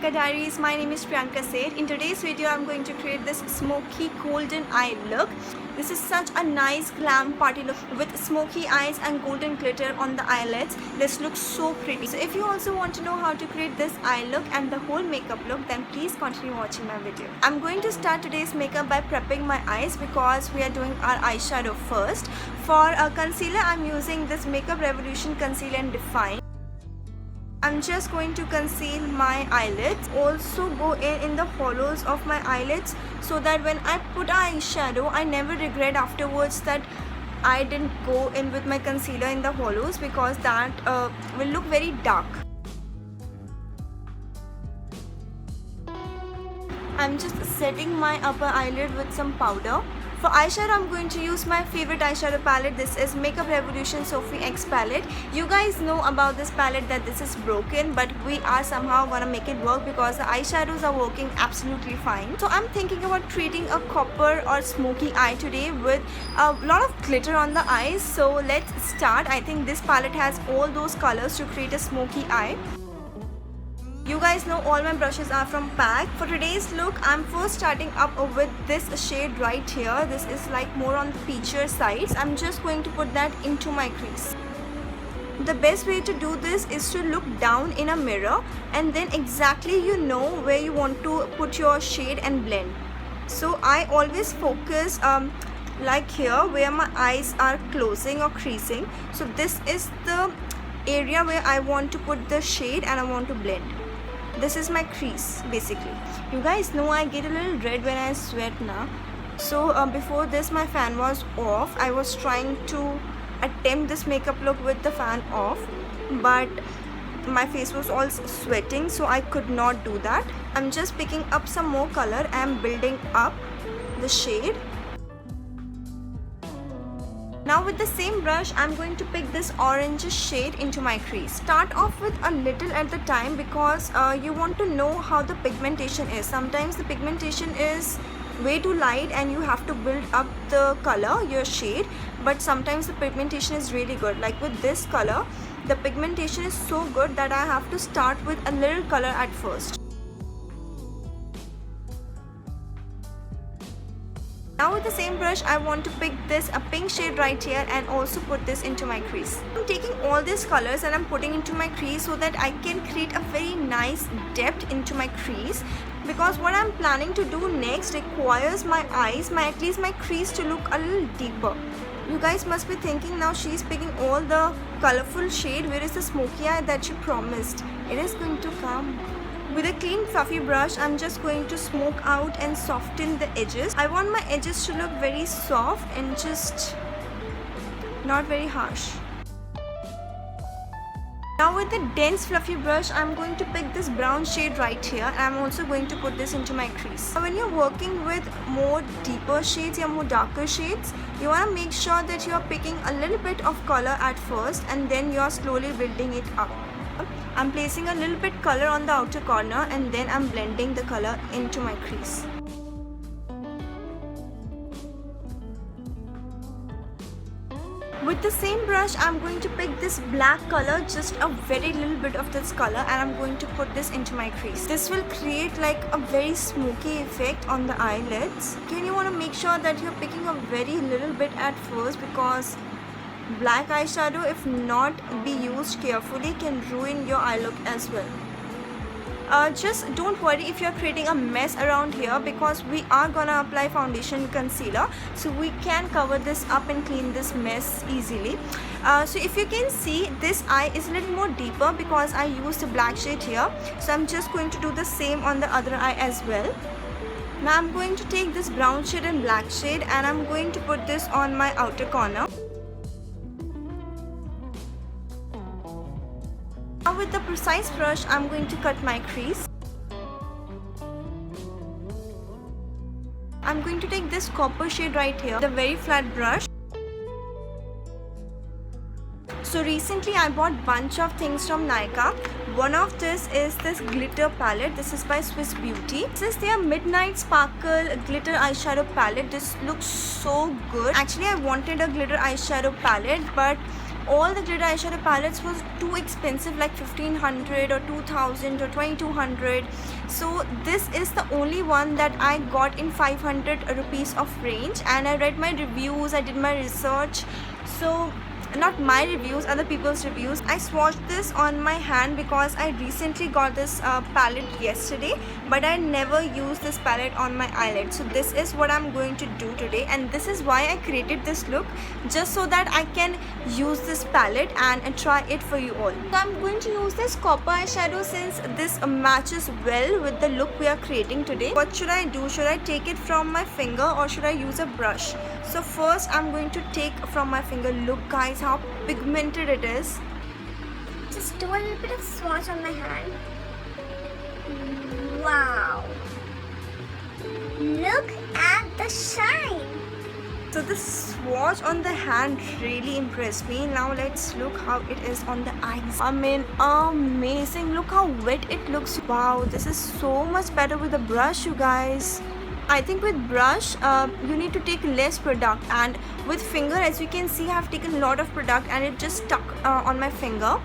Peccadiaries. My name is Priyanka Seth. In today's video, I'm going to create this smoky golden eye look. This is such a nice glam party look with smoky eyes and golden glitter on the eyelids. This looks so pretty. So if you also want to know how to create this eye look and the whole makeup look, then please continue watching my video. I'm going to start today's makeup by prepping my eyes because we are doing our eyeshadow first. For a concealer, I'm using this Makeup Revolution Conceal and Define. I'm just going to conceal my eyelids, also go in the hollows of my eyelids so that when I put eyeshadow, I never regret afterwards that I didn't go in with my concealer in the hollows, because that will look very dark. I'm just setting my upper eyelid with some powder. For eyeshadow, I'm going to use my favorite eyeshadow palette. This is Makeup Revolution Soph X palette. You guys know about this palette that this is broken, but we are somehow gonna make it work because the eyeshadows are working absolutely fine. So I'm thinking about creating a copper or smoky eye today with a lot of glitter on the eyes. So let's start. I think this palette has all those colors to create a smoky eye. You guys know all my brushes are from PAC. For today's look, I'm first starting up with this shade right here. This is like more on the peachier side. I'm just going to put that into my crease. The best way to do this is to look down in a mirror and then exactly you know where you want to put your shade and blend. So I always focus like here where my eyes are closing or creasing. So this is the area where I want to put the shade and I want to blend. This is my crease basically. You guys know I get a little red when I sweat now. So before this my fan was off. I was trying to attempt this makeup look with the fan off, but my face was all sweating, so I could not do that. I'm just picking up some more color and building up the shade. Now with the same brush, I'm going to pick this orange shade into my crease. Start off with a little at the time because you want to know how the pigmentation is. Sometimes the pigmentation is way too light and you have to build up the color, your shade. But sometimes the pigmentation is really good. Like with this color, the pigmentation is so good that I have to start with a little color at first. Now with the same brush, I want to pick this a pink shade right here and also put this into my crease. I'm taking all these colors and I'm putting into my crease so that I can create a very nice depth into my crease, because what I'm planning to do next requires my eyes, at least my crease, to look a little deeper. You guys must be thinking now she's picking all the colorful shade. Where is the smoky eye that she promised? It is going to come. With a clean fluffy brush, I'm just going to smoke out and soften the edges. I want my edges to look very soft and just not very harsh. Now with the dense fluffy brush, I'm going to pick this brown shade right here and I'm also going to put this into my crease. When you're working with more deeper shades or more darker shades, you want to make sure that you're picking a little bit of color at first and then you're slowly building it up. I'm placing a little bit color on the outer corner and then I'm blending the color into my crease. With the same brush, I'm going to pick this black color, just a very little bit of this color, and I'm going to put this into my crease. This will create like a very smoky effect on the eyelids. Again, you want to make sure that you're picking a very little bit at first, because black eyeshadow, if not be used carefully, can ruin your eye look as well. Just don't worry if you're creating a mess around here, because we are gonna apply foundation concealer, so we can cover this up and clean this mess easily. So if you can see, this eye is a little more deeper because I used the black shade here. So I'm just going to do the same on the other eye as well. Now I'm going to take this brown shade and black shade and I'm going to put this on my outer corner. Now with the precise brush, I'm going to cut my crease. I'm going to take this copper shade right here, the very flat brush. So recently I bought bunch of things from Nykaa. One of this is this glitter palette. This is by Swiss Beauty. This is their Midnight Sparkle glitter eyeshadow palette. This looks so good. Actually, I wanted a glitter eyeshadow palette, but all the glitter eyeshadow palettes was too expensive, like 1500 or 2000 or 2200. So this is the only one that I got in 500 rupees of range, and I read my reviews, I did my research. So not my reviews, other people's reviews. I swatched this on my hand because I recently got this palette yesterday, but I never used this palette on my eyelid. So this is what I'm going to do today, and this is why I created this look, just so that I can use this palette and try it for you all. So I'm going to use this copper eyeshadow since this matches well with the look we are creating today. What should I do? Should I take it from my finger or should I use a brush? So first I'm going to take from my finger. Look guys how pigmented it is. Just do a little bit of swatch on my hand. Wow! Look at the shine! So the swatch on the hand really impressed me. Now let's look how it is on the eyes. I mean, amazing. Look how wet it looks. Wow, this is so much better with the brush, you guys. I think with brush you need to take less product, and with finger, as you can see, I have taken a lot of product and it just stuck on my finger.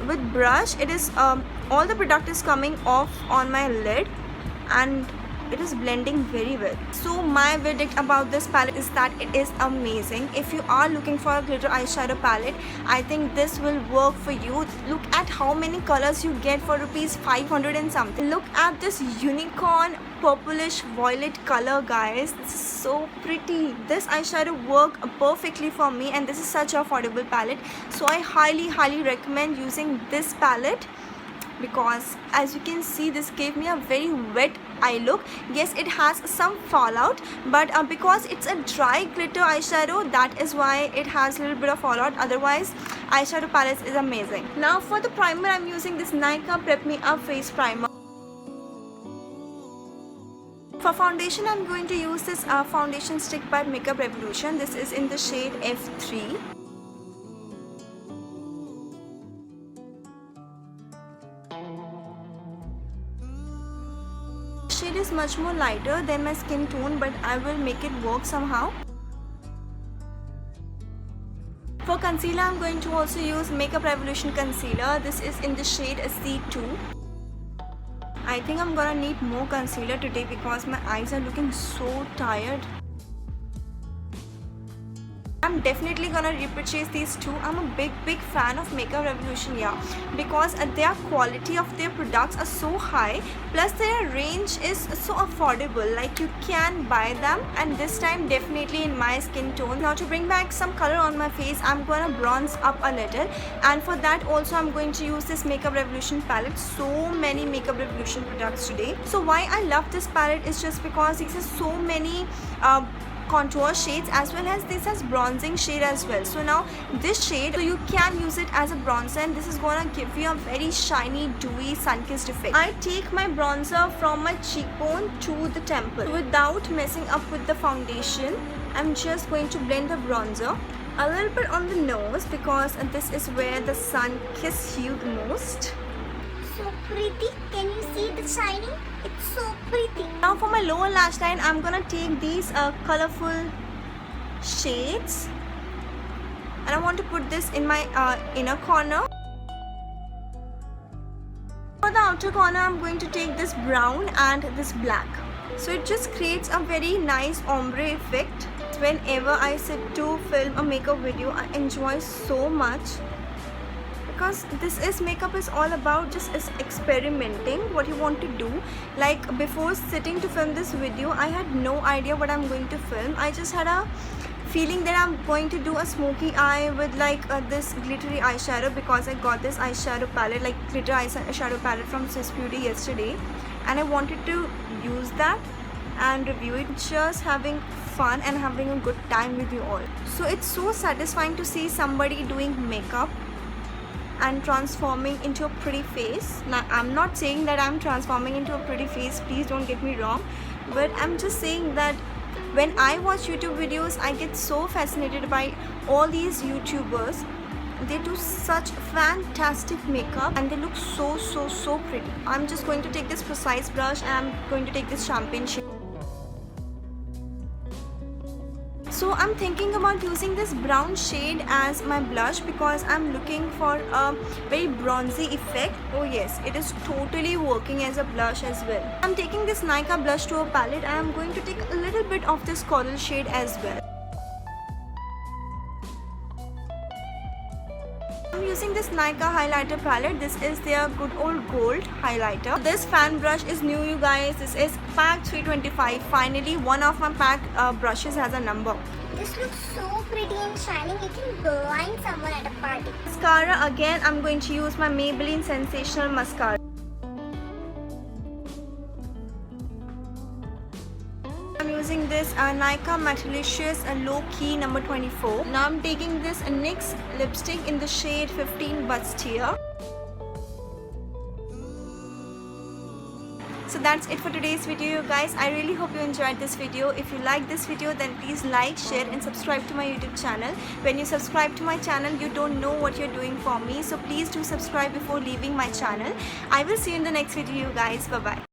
With brush, it is all the product is coming off on my lid and it is blending very well. So my verdict about this palette is that it is amazing. If you are looking for a glitter eyeshadow palette, I think this will work for you. Look at how many colors you get for rupees 500 and something. Look at this unicorn purplish violet color, guys. This is so pretty. This eyeshadow worked perfectly for me, and this is such an affordable palette. So I highly recommend using this palette, because as you can see, this gave me a very wet eye look. Yes, it has some fallout, but because it's a dry glitter eyeshadow, that is why it has a little bit of fallout. Otherwise, eyeshadow palette is amazing. Now for the primer, I'm using this Nykaa Prep Me Up face primer. For foundation, I'm going to use this foundation stick by Makeup Revolution. This is in the shade F3. Shade is much more lighter than my skin tone, but I will make it work somehow. For concealer, I'm going to also use Makeup Revolution concealer. This is in the shade C2. I think I'm gonna need more concealer today because my eyes are looking so tired. I'm definitely gonna repurchase these two. I'm a big fan of Makeup Revolution, yeah, because their quality of their products are so high, plus their range is so affordable. Like, you can buy them, and this time definitely in my skin tone. Now to bring back some color on my face, I'm gonna bronze up a little, and for that also I'm going to use this Makeup Revolution palette. So many Makeup Revolution products today. So why I love this palette is just because it has so many contour shades, as well as this has bronzing shade as well. So now this shade, so you can use it as a bronzer, and this is gonna give you a very shiny, dewy, sun-kissed effect. I take my bronzer from my cheekbone to the temple without messing up with the foundation. I'm just going to blend the bronzer a little bit on the nose, because this is where the sun kisses you the most. So pretty. Can you see the shining? It's so pretty. Now for my lower lash line, I'm gonna take these colorful shades, and I want to put this in my inner corner. For the outer corner, I'm going to take this brown and this black. So it just creates a very nice ombre effect. Whenever I sit to film a makeup video, I enjoy so much, because this is makeup is all about just experimenting what you want to do. Like, before sitting to film this video, I had no idea what I'm going to film. I just had a feeling that I'm going to do a smoky eye with like this glittery eyeshadow, because I got this eyeshadow palette, like glitter eyeshadow palette from Swiss Beauty yesterday, and I wanted to use that and review it, just having fun and having a good time with you all. So it's so satisfying to see somebody doing makeup and transforming into a pretty face. Now, I'm not saying that I'm transforming into a pretty face, please don't get me wrong, but I'm just saying that when I watch YouTube videos, I get so fascinated by all these YouTubers. They do such fantastic makeup and they look so pretty. I'm just going to take this precise brush and I'm going to take this champagne shade. So I'm thinking about using this brown shade as my blush because I'm looking for a very bronzy effect. Oh yes, it is totally working as a blush as well. I'm taking this Nykaa blush to a palette and I'm going to take a little bit of this coral shade as well. I'm using this Nykaa highlighter palette. This is their good old gold highlighter. This fan brush is new, you guys. This is PAC 325. Finally, one of my PAC brushes has a number. This looks so pretty and shining. It can blind someone at a party. Mascara, again, I'm going to use my Maybelline Sensational Mascara. I'm using this Nykaa Mattelicious Low Key number 24. Now I'm taking this NYX lipstick in the shade 15 Bastille. So that's it for today's video, you guys. I really hope you enjoyed this video. If you like this video, then please like, share and subscribe to my YouTube channel. When you subscribe to my channel, you don't know what you're doing for me. So please do subscribe before leaving my channel. I will see you in the next video, you guys. Bye-bye.